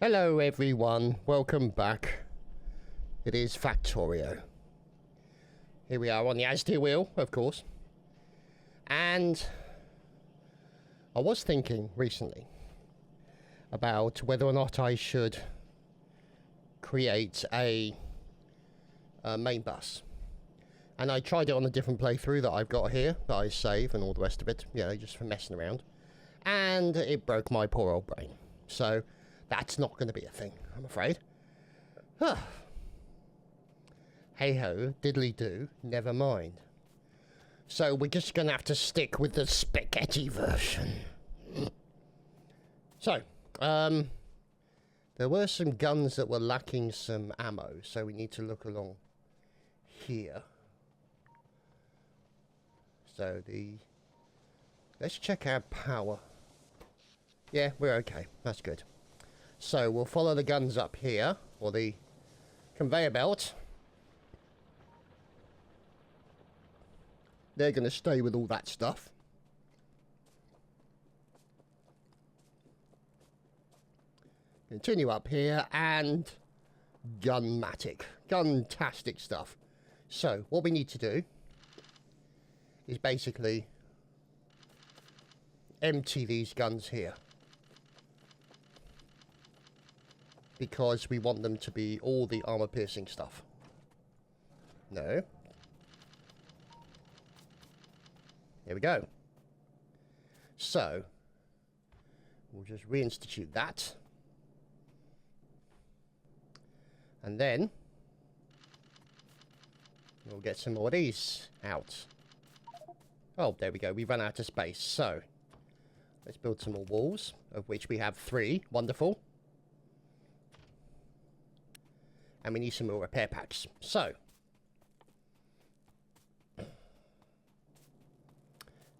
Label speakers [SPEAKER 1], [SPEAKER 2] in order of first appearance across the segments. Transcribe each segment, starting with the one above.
[SPEAKER 1] Hello everyone, welcome back. It is Factorio. Here we are on the Asda wheel, of course. And I was thinking recently about whether or not I should create a main bus. And I tried it on a different playthrough that I've got here, that I save and all the rest of it, you know, just for messing around. And it broke my poor old brain. So that's not going to be a thing, I'm afraid. Hey ho, diddly do, never mind. So we're just going to have to stick with the spaghetti version. So, there were some guns that were lacking some ammo, so we need to look along here. So let's check our power. Yeah, we're okay, that's good. So we'll follow the guns up here, or the conveyor belt. They're going to stay with all that stuff. Continue up here, and gunmatic. Guntastic stuff. So, what we need to do is basically empty these guns here. Because we want them to be all the armor-piercing stuff. No. There we go. So, we'll just reinstitute that. And then, we'll get some more of these out. Oh, there we go. We run out of space. So, let's build some more walls, of which we have 3. Wonderful. And we need some more repair packs. So,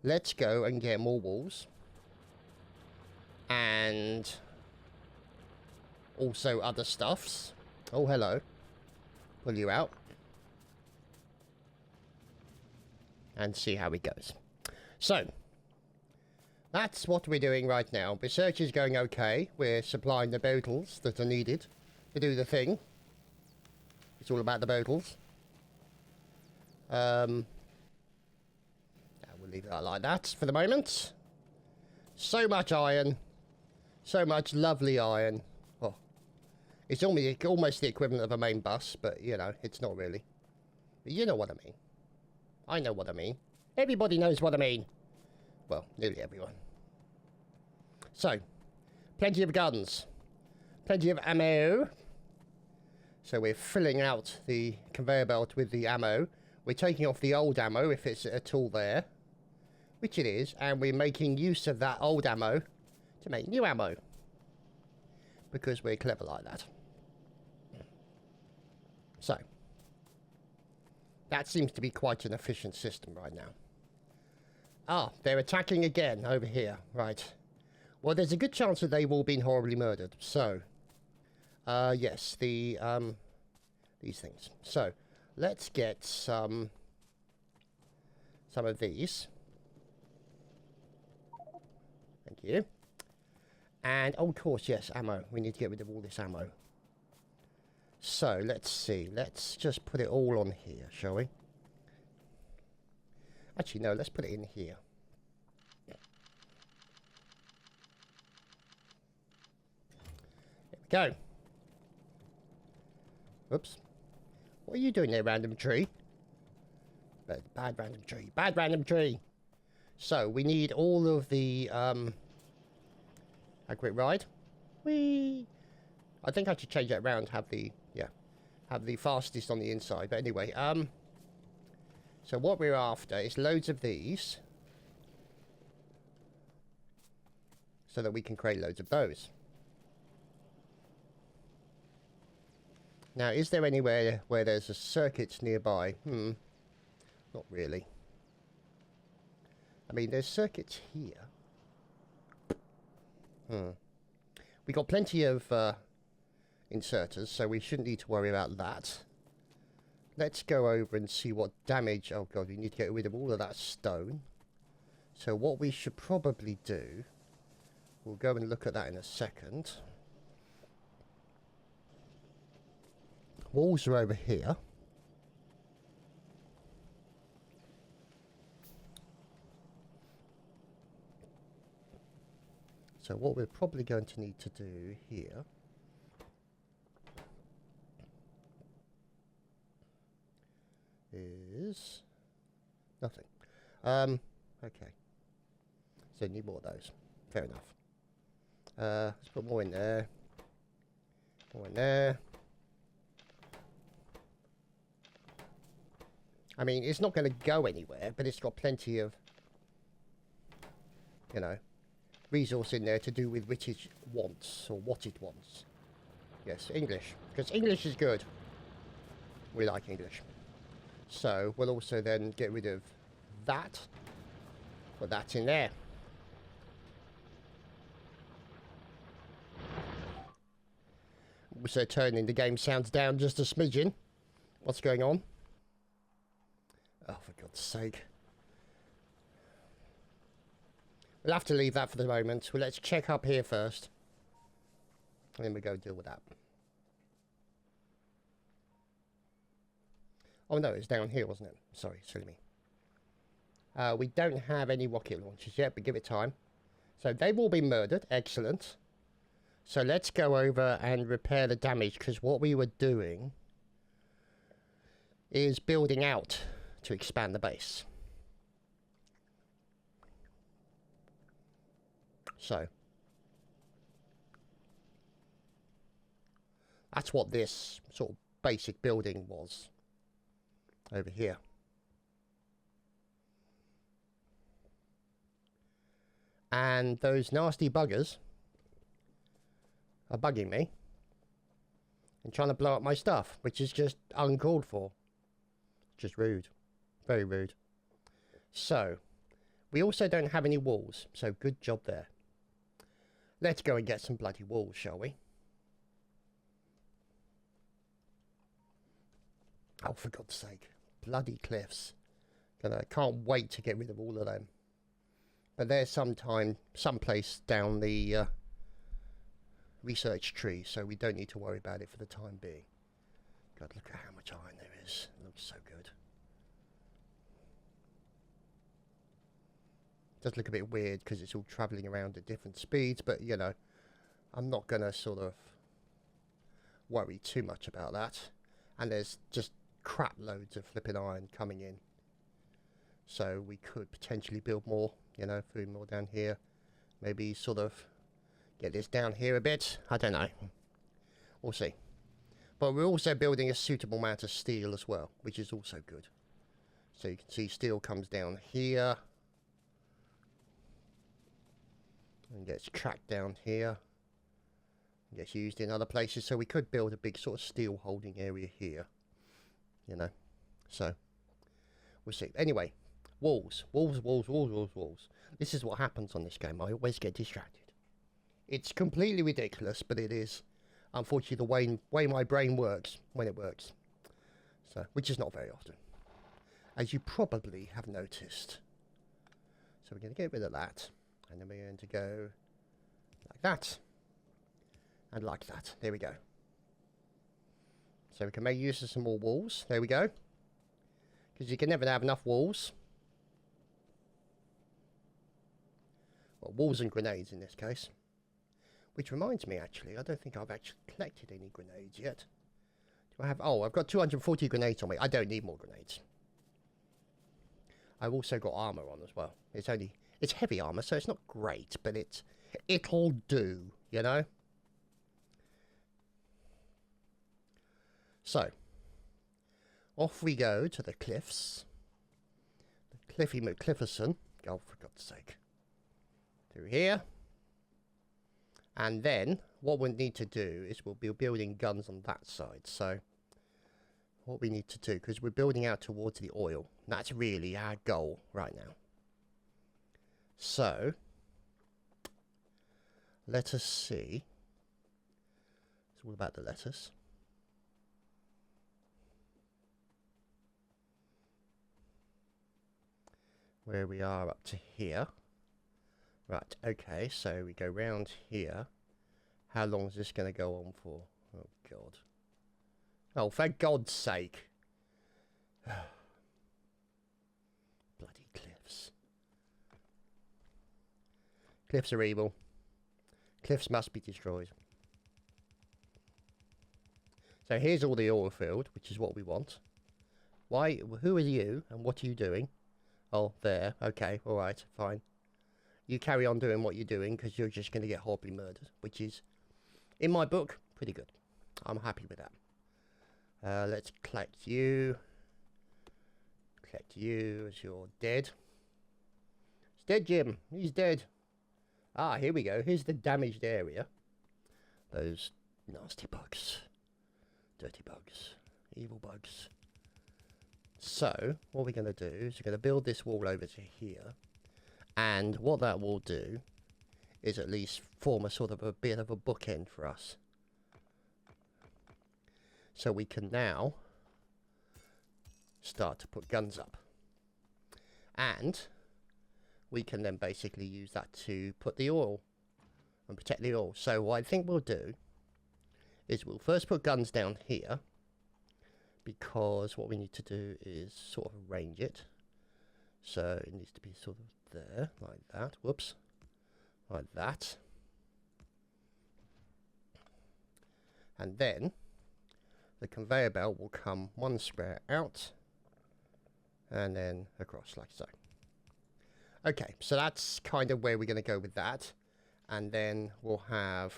[SPEAKER 1] let's go and get more walls. And also other stuffs. Oh, hello. Pull you out. And see how it goes. So, that's what we're doing right now. Research is going okay. We're supplying the bottles that are needed to do the thing. It's all about the bottles. We'll leave it like that for the moment. So much iron. So much lovely iron. Oh, it's almost the equivalent of a main bus, but, you know, it's not really. But you know what I mean. I know what I mean. Everybody knows what I mean. Well, nearly everyone. So, plenty of guns. Plenty of ammo. So we're filling out the conveyor belt with the ammo. We're taking off the old ammo if it's at all there. Which it is. And we're making use of that old ammo to make new ammo. Because we're clever like that. So. That seems to be quite an efficient system right now. Ah, they're attacking again over here. Right. Well, there's a good chance that they've all been horribly murdered. So. Yes, these things. So, let's get some of these. Thank you. And, oh, of course, yes, ammo. We need to get rid of all this ammo. So, let's see. Let's just put it all on here, shall we? Actually, no, let's put it in here. There we go. Oops. What are you doing there, random tree? Bad random tree. Bad random tree. So, we need all of the, accurate ride. Whee! I think I should change that around, have the fastest on the inside. But anyway, so what we're after is loads of these. So that we can create loads of those. Now, is there anywhere where there's a circuit nearby? Not really. I mean, there's circuits here. We got plenty of inserters, so we shouldn't need to worry about that. Let's go over and see what damage... Oh, God, we need to get rid of all of that stone. So what we should probably do... We'll go and look at that in a second. walls are over here. So what we're probably going to need to do here is nothing. Okay. So need more of those. Fair enough. Let's put more in there. More in there. I mean, it's not going to go anywhere, but it's got plenty of, you know, resource in there to do with which it wants, or what it wants. Yes, English. Because English is good. We like English. So, we'll also then get rid of that. Put that in there. Also turning the game sounds down just a smidgen. What's going on? Oh, for God's sake. We'll have to leave that for the moment. Well, let's check up here first. And then we go deal with that. Oh no, it's down here, wasn't it? Sorry, silly me. We don't have any rocket launchers yet, but give it time. So they've all been murdered. Excellent. So let's go over and repair the damage, because what we were doing is building out to expand the base. So that's what this sort of basic building was over here. And those nasty buggers are bugging me and trying to blow up my stuff, which is just uncalled for. Just rude. Very rude. So, we also don't have any walls, so good job there. Let's go and get some bloody walls, shall we? Oh, for God's sake. Bloody cliffs. I can't wait to get rid of all of them. But there's someplace down the research tree, so we don't need to worry about it for the time being. God, look at how much iron there is. It looks so good. It does look a bit weird because it's all travelling around at different speeds, but, you know, I'm not going to sort of worry too much about that. And there's just crap loads of flipping iron coming in. So we could potentially build more, you know, food more down here. Maybe sort of get this down here a bit. I don't know. We'll see. But we're also building a suitable amount of steel as well, which is also good. So you can see steel comes down here. And gets tracked down here. And gets used in other places. So we could build a big sort of steel holding area here. You know. So, we'll see. Anyway, walls. Walls, walls, walls, walls, walls. This is what happens on this game. I always get distracted. It's completely ridiculous, but it is, unfortunately, the way my brain works when it works. So, which is not very often, as you probably have noticed. So we're going to get rid of that, and then we're going to go like that, and like that. There we go. So we can make use of some more walls. There we go. Because you can never have enough walls. Well, walls and grenades in this case. Which reminds me, actually, I don't think I've actually collected any grenades yet. Do I have... Oh, I've got 240 grenades on me. I don't need more grenades. I've also got armour on as well. It's heavy armour, so it's not great, but it'll do, you know? So, off we go to the cliffs. The Cliffy McClifferson. Oh, for God's sake. Through here. And then, what we'll need to do is we'll be building guns on that side. So, what we need to do, because we're building out towards the oil. That's really our goal right now. So, let us see. It's all about the lettuce. Where we are up to here. Right, okay, so we go round here. How long is this going to go on for? Oh, God. Oh, for God's sake. Bloody cliffs. Cliffs are evil. Cliffs must be destroyed. So here's all the oil field, which is what we want. Why? Who are you, and what are you doing? Oh, there. Okay, alright, fine. You carry on doing what you're doing, because you're just going to get horribly murdered, which is, in my book, pretty good. I'm happy with that. Let's collect you. Collect you as you're dead. He's dead, Jim. He's dead. Ah, here we go. Here's the damaged area. Those nasty bugs. Dirty bugs. Evil bugs. So, what we're going to do is we're going to build this wall over to here. And what that will do is at least form a sort of a bit of a bookend for us. So we can now start to put guns up. And we can then basically use that to put the oil and protect the oil. So what I think we'll do is we'll first put guns down here, because what we need to do is sort of arrange it. So it needs to be sort of there, like that. Whoops. Like that. And then the conveyor belt will come one square out and then across like so. Okay, so that's kind of where we're going to go with that. And then we'll have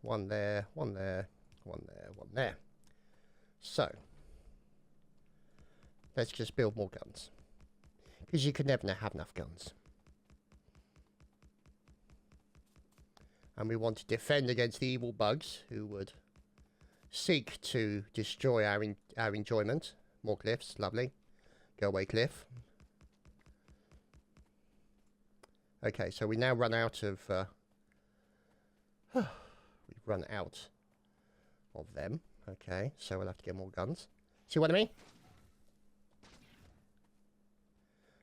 [SPEAKER 1] one there, one there, one there, one there. So let's just build more guns, because you could never have enough guns. And we want to defend against the evil bugs who would seek to destroy our enjoyment. More cliffs, lovely. Go away, cliff. Okay, so we now run out of... we've run out of them. Okay, so we'll have to get more guns. See what I mean?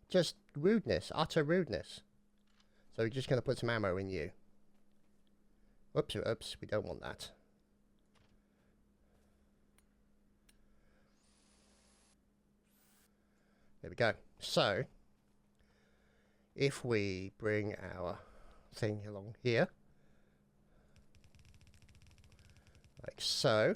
[SPEAKER 1] Just rudeness, utter rudeness. So we're just going to put some ammo in you. Oops, oops, we don't want that. There we go. So, if we bring our thing along here, like so.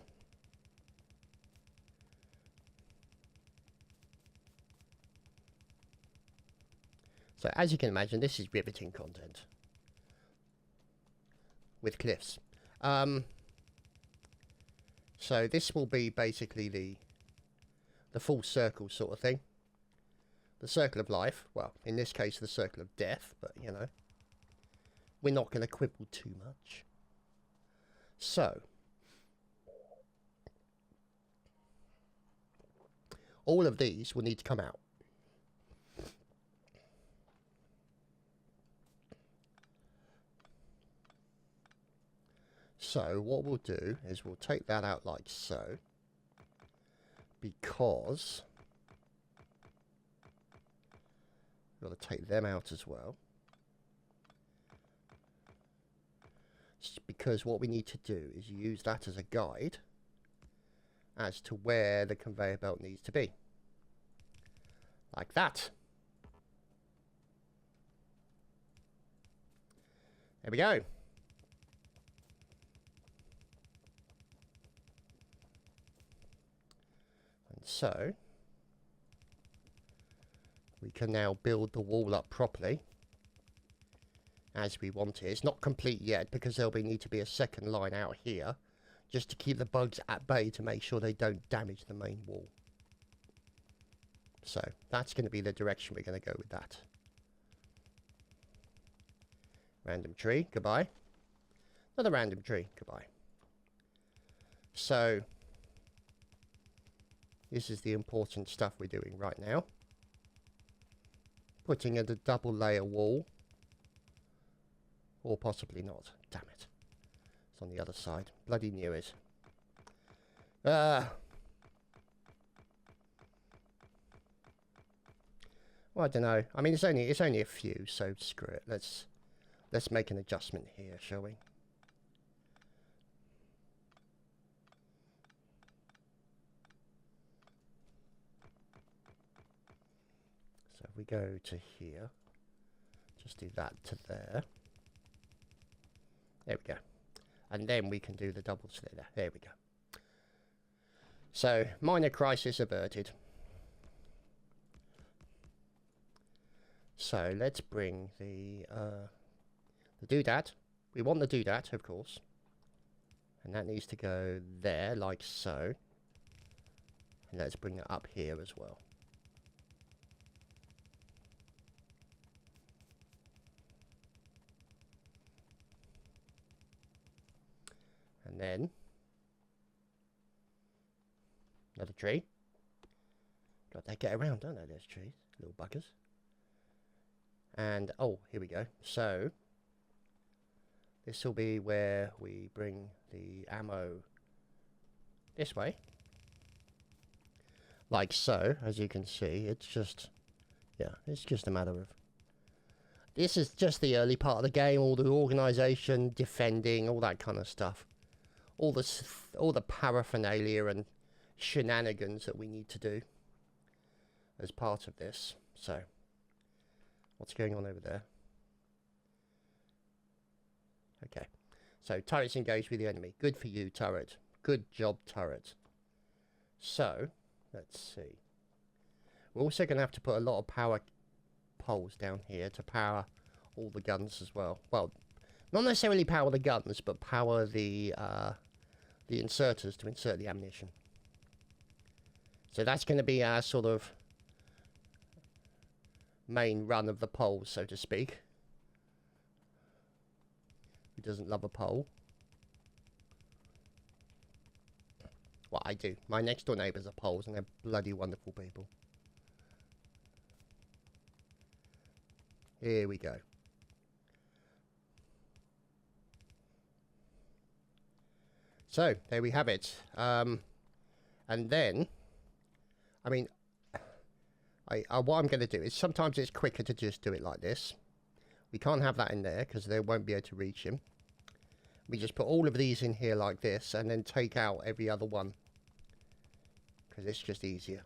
[SPEAKER 1] So, as you can imagine, this is riveting content with cliffs. So this will be basically the full circle sort of thing. The circle of life. Well, in this case, the circle of death, but, you know, we're not going to quibble too much. So, all of these will need to come out. So, what we'll do is we'll take that out like so, because we've got to take them out as well. Because what we need to do is use that as a guide as to where the conveyor belt needs to be. Like that. There we go. So, we can now build the wall up properly as we want it. It's not complete yet because there'll need to be a second line out here just to keep the bugs at bay to make sure they don't damage the main wall. So, that's going to be the direction we're going to go with that. Random tree, goodbye. Another random tree, goodbye. So, this is the important stuff we're doing right now. Putting in a double layer wall. Or possibly not. Damn it. It's on the other side. Bloody knew it. Well, I don't know. I mean, it's only a few, so screw it. Let's make an adjustment here, shall we? we go to here. Just do that to there. There we go. And then we can do the double slitter. There we go. So, minor crisis averted. So, let's bring the doodad. We want the doodad, of course. And that needs to go there, like so. And let's bring it up here as well. And then another tree. God, they get around, don't they, those trees? Little buggers. And, oh, here we go. So, this will be where we bring the ammo this way. Like so, as you can see. It's just, yeah, it's just a matter of... This is just the early part of the game. All the organisation, defending, all that kind of stuff. All the paraphernalia and shenanigans that we need to do as part of this. So, what's going on over there? Okay, so turret's engaged with the enemy. Good for you, turret. Good job, turret. So, let's see. We're also going to have to put a lot of power poles down here to power all the guns as well. Well, not necessarily power the guns, but power the inserters to insert the ammunition. So that's going to be our sort of main run of the poles, so to speak. Who doesn't love a pole? Well, I do. My next door neighbours are poles, and they're bloody wonderful people. Here we go. So, there we have it. And then, I mean, what I'm going to do is sometimes it's quicker to just do it like this. We can't have that in there because they won't be able to reach him. We just put all of these in here like this and then take out every other one. Because it's just easier.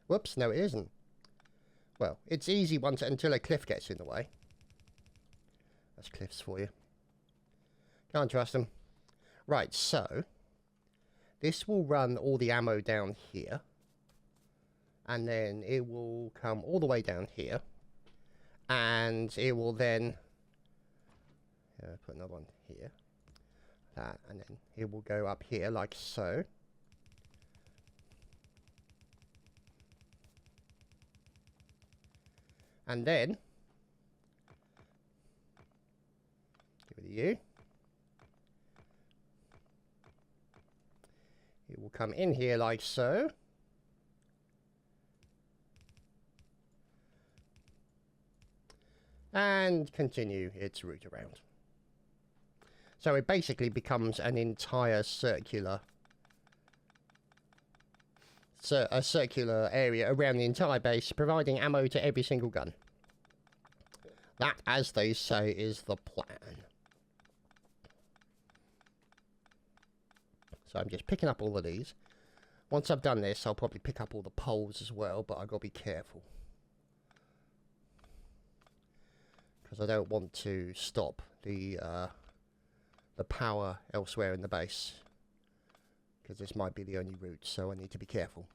[SPEAKER 1] Whoops, no it isn't. Well, it's easy until a cliff gets in the way. That's cliffs for you. Can't trust them. Right, so this will run all the ammo down here. And then it will come all the way down here. And it will then... put another one here. That, and then it will go up here like so. And then... give it to you. It will come in here like so. And continue its route around. So it basically becomes an entire circular... a circular area around the entire base, providing ammo to every single gun. That, as they say, is the plan. So I'm just picking up all of these. Once I've done this, I'll probably pick up all the poles as well, but I've got to be careful. Because I don't want to stop the power elsewhere in the base. Because this might be the only route, so I need to be careful.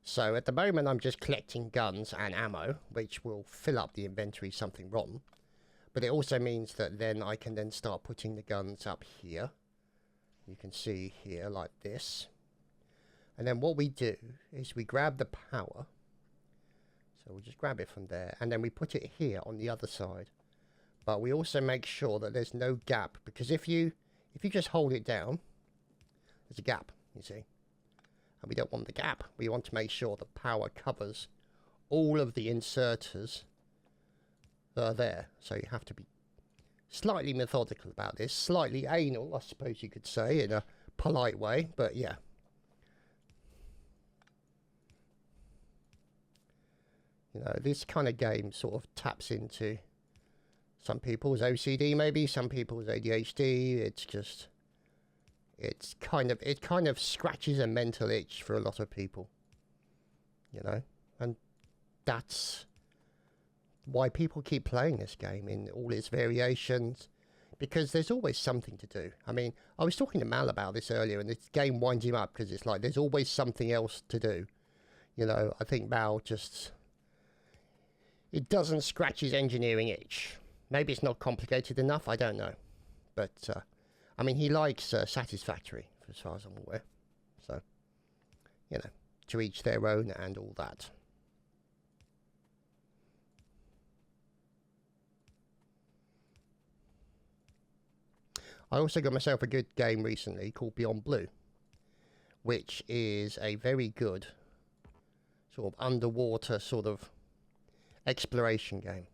[SPEAKER 1] So at the moment I'm just collecting guns and ammo, which will fill up the inventory something rotten. But it also means that then I can then start putting the guns up here. You can see here like this. And then what we do is we grab the power. So we'll just grab it from there. And then we put it here on the other side. But we also make sure that there's no gap. Because if you just hold it down, there's a gap, you see. And we don't want the gap. We want to make sure the power covers all of the inserters that are there. So you have to be slightly methodical about this. Slightly anal, I suppose you could say, in a polite way. But yeah. You know, this kind of game sort of taps into some people's OCD maybe, some people's ADHD. It's just... it kind of scratches a mental itch for a lot of people, you know, and that's why people keep playing this game in all its variations, because there's always something to do. I mean, I was talking to Mal about this earlier, and this game winds him up because it's like there's always something else to do. You know, I think Mal just, it doesn't scratch his engineering itch. Maybe it's not complicated enough, I don't know. But, I mean, he likes Satisfactory, as far as I'm aware. So, you know, to each their own and all that. I also got myself a good game recently called Beyond Blue, which is a very good sort of underwater sort of exploration game.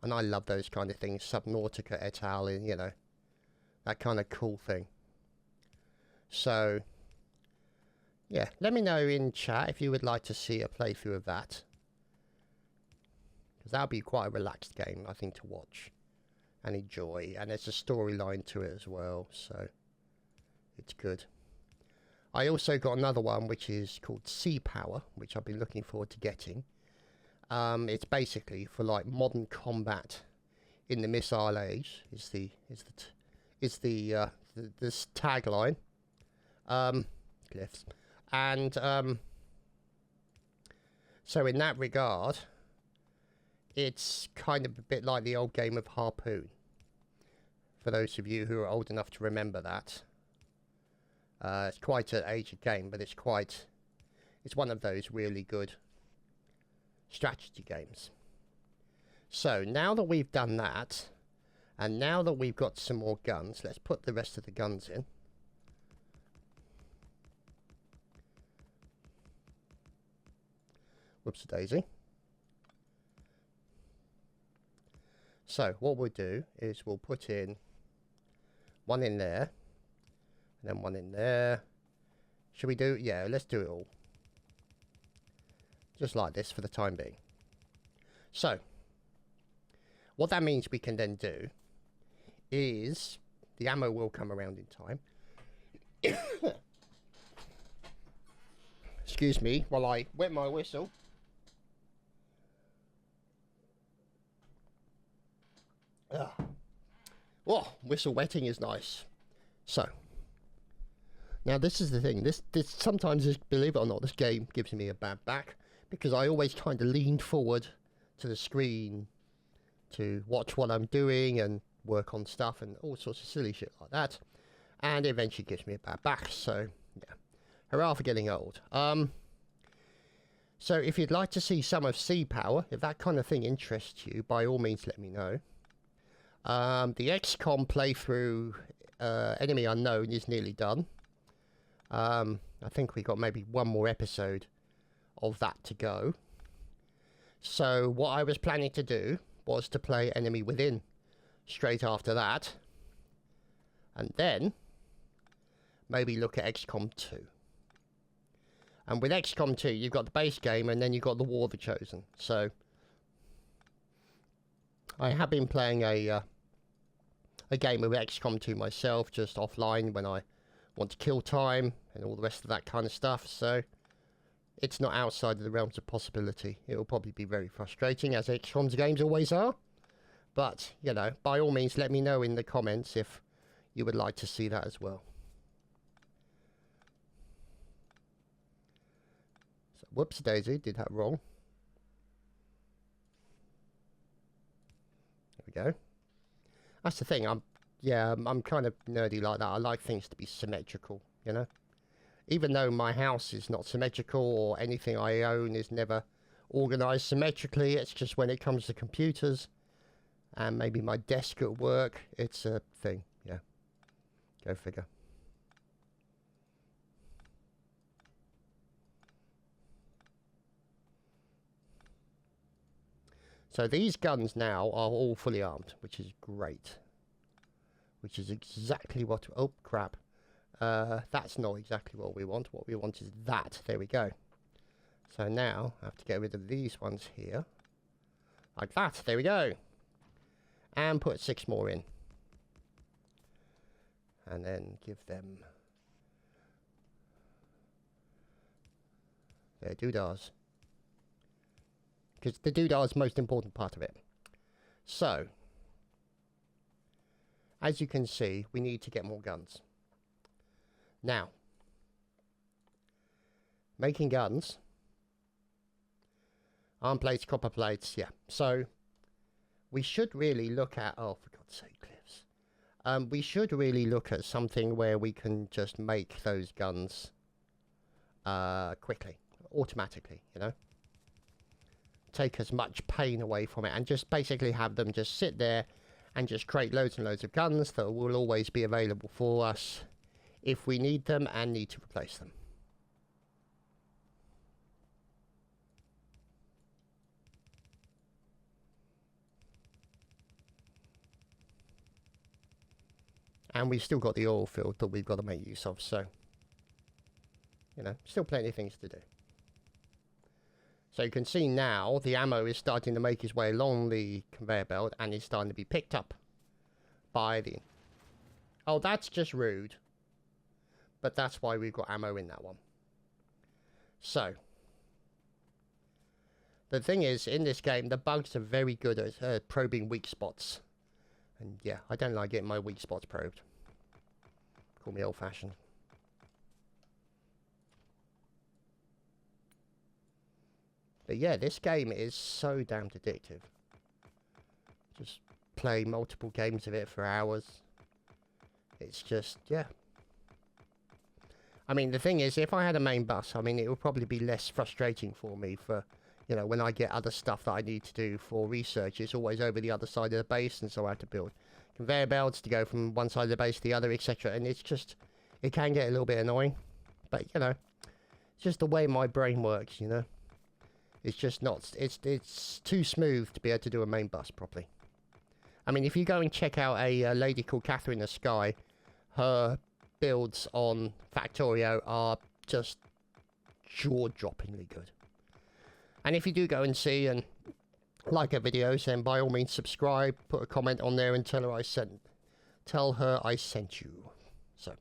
[SPEAKER 1] And I love those kind of things, Subnautica et al., you know, that kind of cool thing. So, yeah, let me know in chat if you would like to see a playthrough of that. Because that'll be quite a relaxed game, I think, to watch and enjoy. And there's a storyline to it as well, so it's good. I also got another one which is called Sea Power, which I've been looking forward to getting. It's basically for like modern combat in the missile age. Is this tagline? Glyphs. And so in that regard, it's kind of a bit like the old game of Harpoon. For those of you who are old enough to remember that. It's quite an aged game, but it's one of those really good strategy games. So now that we've done that, and now that we've got some more guns, let's put the rest of the guns in. Whoops a daisy. So what we'll do is we'll put in one in there, and then one in there. Should we do? Yeah, let's do it all. Just like this for the time being. So, what that means we can then do is the ammo will come around in time. Excuse me while I wet my whistle. Oh, whistle wetting is nice. So, now this is the thing. This sometimes, believe it or not, this game gives me a bad back because I always kind of lean forward to the screen to watch what I'm doing and work on stuff and all sorts of silly shit like that, and it eventually gives me a bad back. So, yeah, hurrah for getting old. So if you'd like to see some of Sea Power, if that kind of thing interests you, by all means let me know. The XCOM playthrough, Enemy Unknown, is nearly done. I think we got maybe one more episode of that to go. So what I was planning to do was to play Enemy Within straight after that, and then maybe look at XCOM 2. And with XCOM 2, you've got the base game, and then you've got the War of the Chosen. So I have been playing a game of XCOM 2 myself, just offline when I want to kill time and all the rest of that kind of stuff. So it's not outside of the realms of possibility. It will probably be very frustrating, as XCOM's games always are. But, you know, by all means, let me know in the comments if you would like to see that as well. So, whoops daisy, did that wrong. There we go. That's the thing, I'm kind of nerdy like that. I like things to be symmetrical, you know? Even though my house is not symmetrical, or anything I own is never organised symmetrically, it's just when it comes to computers and maybe my desk at work, it's a thing, yeah. Go figure. So these guns now are all fully armed, which is great. Which is exactly what... Oh, crap. That's not exactly what we want. What we want is that. There we go. So now I have to get rid of these ones here. Like that. There we go. And put 6 more in. And then give them They're doodahs. Because the doodah is the most important part of it. So, as you can see, we need to get more guns. Now, making guns, iron plates, copper plates, yeah. So, we should really look at, oh, for God's sake, Cliffs. We should really look at something where we can just make those guns quickly, automatically, you know. Take as much pain away from it and just basically have them just sit there and just create loads and loads of guns that will always be available for us if we need them and need to replace them. And we've still got the oil field that we've got to make use of, so, you know, still plenty of things to do. So you can see now the ammo is starting to make its way along the conveyor belt and is starting to be picked up by the... Oh, that's just rude. But that's why we've got ammo in that one. So, the thing is, in this game, the bugs are very good at probing weak spots. And yeah, I don't like getting my weak spots probed. Call me old-fashioned. But yeah, this game is so damned addictive. Just play multiple games of it for hours. It's just, yeah. I mean, the thing is, if I had a main bus, I mean, it would probably be less frustrating for me for, you know, when I get other stuff that I need to do for research. It's always over the other side of the base, and so I have to build conveyor belts to go from one side of the base to the other, etc. And it's just, it can get a little bit annoying. But, you know, it's just the way my brain works, you know. It's just not, it's too smooth to be able to do a main bus properly. I mean, if you go and check out a lady called Catherine the Sky, her builds on Factorio are just jaw-droppingly good. And if you do go and see and like her videos, then by all means subscribe, put a comment on there and tell her I sent you. So,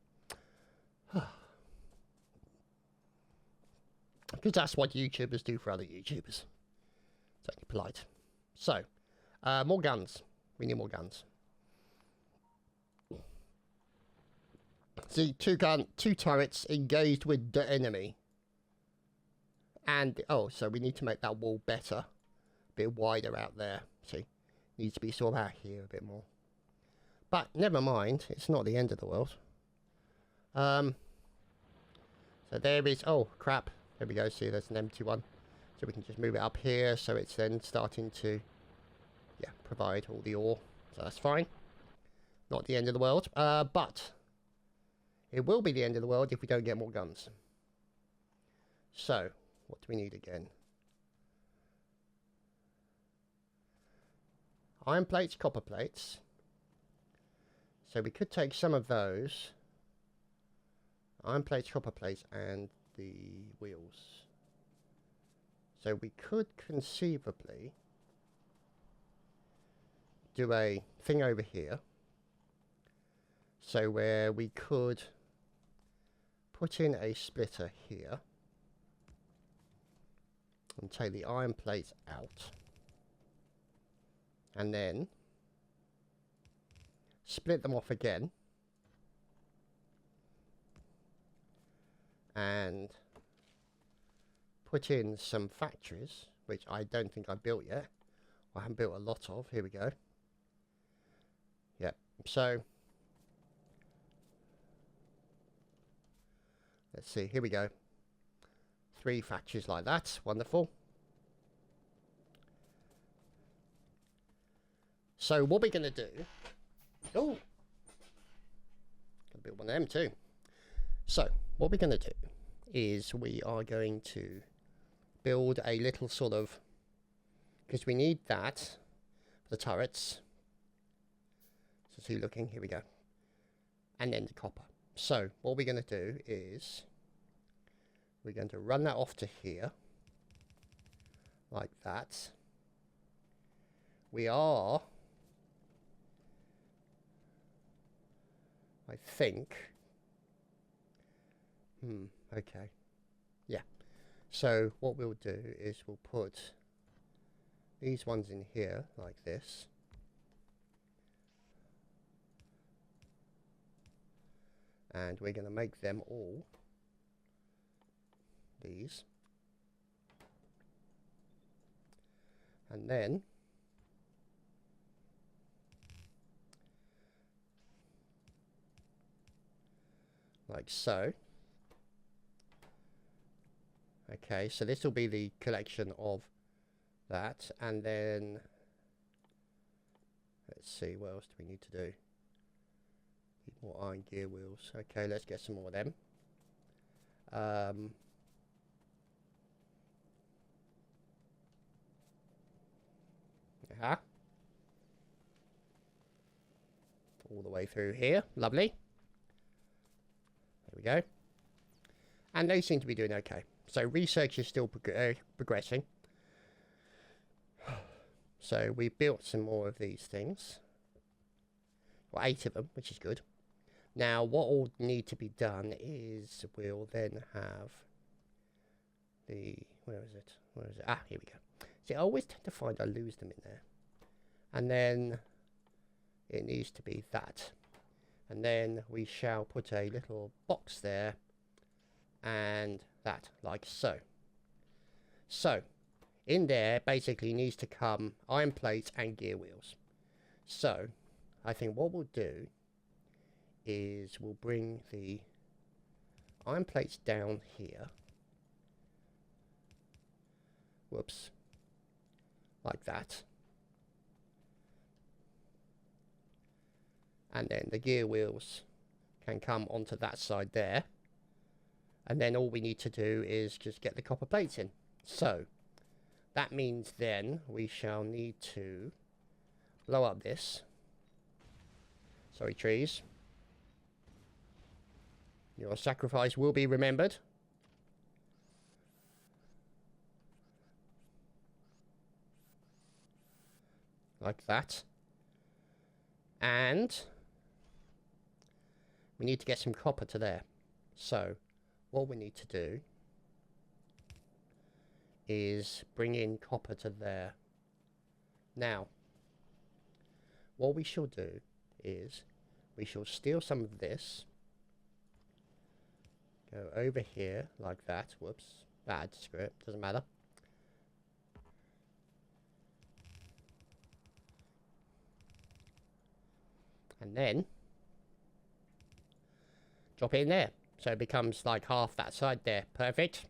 [SPEAKER 1] because that's what YouTubers do for other YouTubers. It's only polite. So, more guns. We need more guns. See, two turrets engaged with the enemy. And, oh, so we need to make that wall better. A bit wider out there. See, needs to be sort of out here a bit more. But, never mind. It's not the end of the world. So there is, oh, crap. There we go, see, there's an empty one. So we can just move it up here, so it's then starting to, yeah, provide all the ore. So that's fine. Not the end of the world. But it will be the end of the world if we don't get more guns. So, what do we need again? Iron plates, copper plates. So we could take some of those. Iron plates, copper plates, and the wheels. So we could conceivably do a thing over here. So where we could put in a splitter here and take the iron plates out. And then split them off again. And put in some factories, which I don't think I built yet. I haven't built a lot of. Here we go. Yep. So let's see. Here we go. 3 factories like that. Wonderful. So what we're going to do... Oh! Gonna build one of them too. So, what we're going to do is we are going to build a little sort of... Because we need that for the turrets. So, see, looking. Here we go. And then the copper. So, what we're going to do is... We're going to run that off to here. Like that. We are... I think... okay. Yeah. So what we'll do is we'll put these ones in here like this. And we're going to make them all these. And then like so. Okay, so this will be the collection of that, and then let's see, what else do we need to do? Need more iron gear wheels. Okay, let's get some more of them. All the way through here. Lovely. There we go. And they seem to be doing okay. So research is still progressing. So we built some more of these things. Well, 8 of them, which is good. Now, what will need to be done is we'll then have the... Where is it? Where is it? Ah, here we go. See, I always tend to find I lose them in there. And then it needs to be that. And then we shall put a little box there. And that, like so. So, in there basically needs to come iron plates and gear wheels. So, I think what we'll do is we'll bring the iron plates down here. Whoops. Like that. And then the gear wheels can come onto that side there. And then all we need to do is just get the copper plates in. So, that means then we shall need to blow up this. Sorry, trees. Your sacrifice will be remembered. Like that. And we need to get some copper to there. So, what we need to do is bring in copper to there. Now, what we shall do is we shall steal some of this, go over here like that. Whoops, bad script, doesn't matter. And then drop it in there. So it becomes like half that side there. Perfect.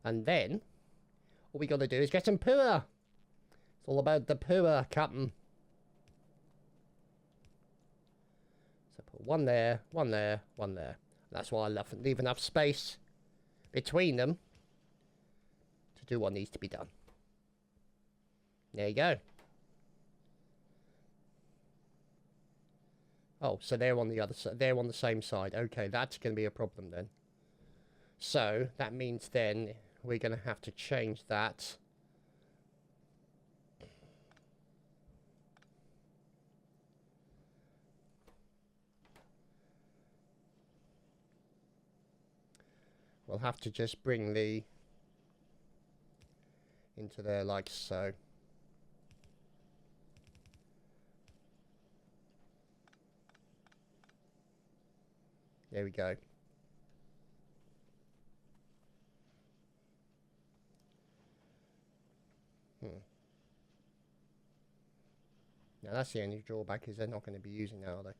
[SPEAKER 1] And then all we got to do is get some power. It's all about the power, Captain. So put one there, one there, one there. That's why I leave enough space between them to do what needs to be done. There you go. Oh, so they're on the other side. They're on the same side. Okay, that's going to be a problem then. So that means then we're going to have to change that. We'll have to just bring the into there like so. There we go. Now that's the only drawback, is they're not going to be using that, are they?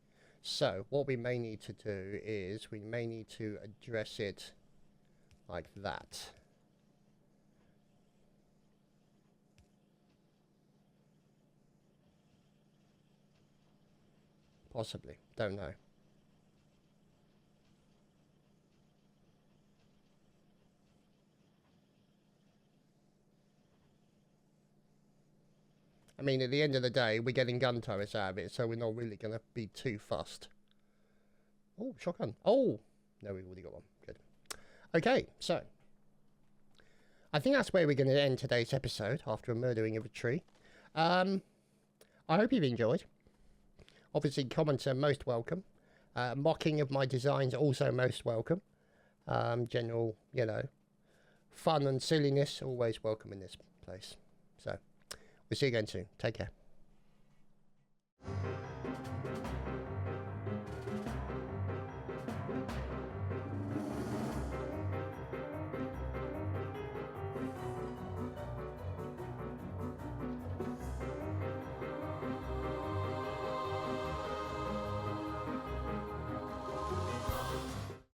[SPEAKER 1] So what we may need to do is we may need to address it like that. Possibly, don't know. I mean, at the end of the day, we're getting gun turrets out of it, so we're not really going to be too fussed. Oh, shotgun. Oh! No, we've already got one. Good. Okay, so. I think that's where we're going to end today's episode, after a murdering of a tree. I hope you've enjoyed. Obviously, comments are most welcome. Mocking of my designs also most welcome. General, you know, fun and silliness, always welcome in this place. So, we'll see you again soon. Take care.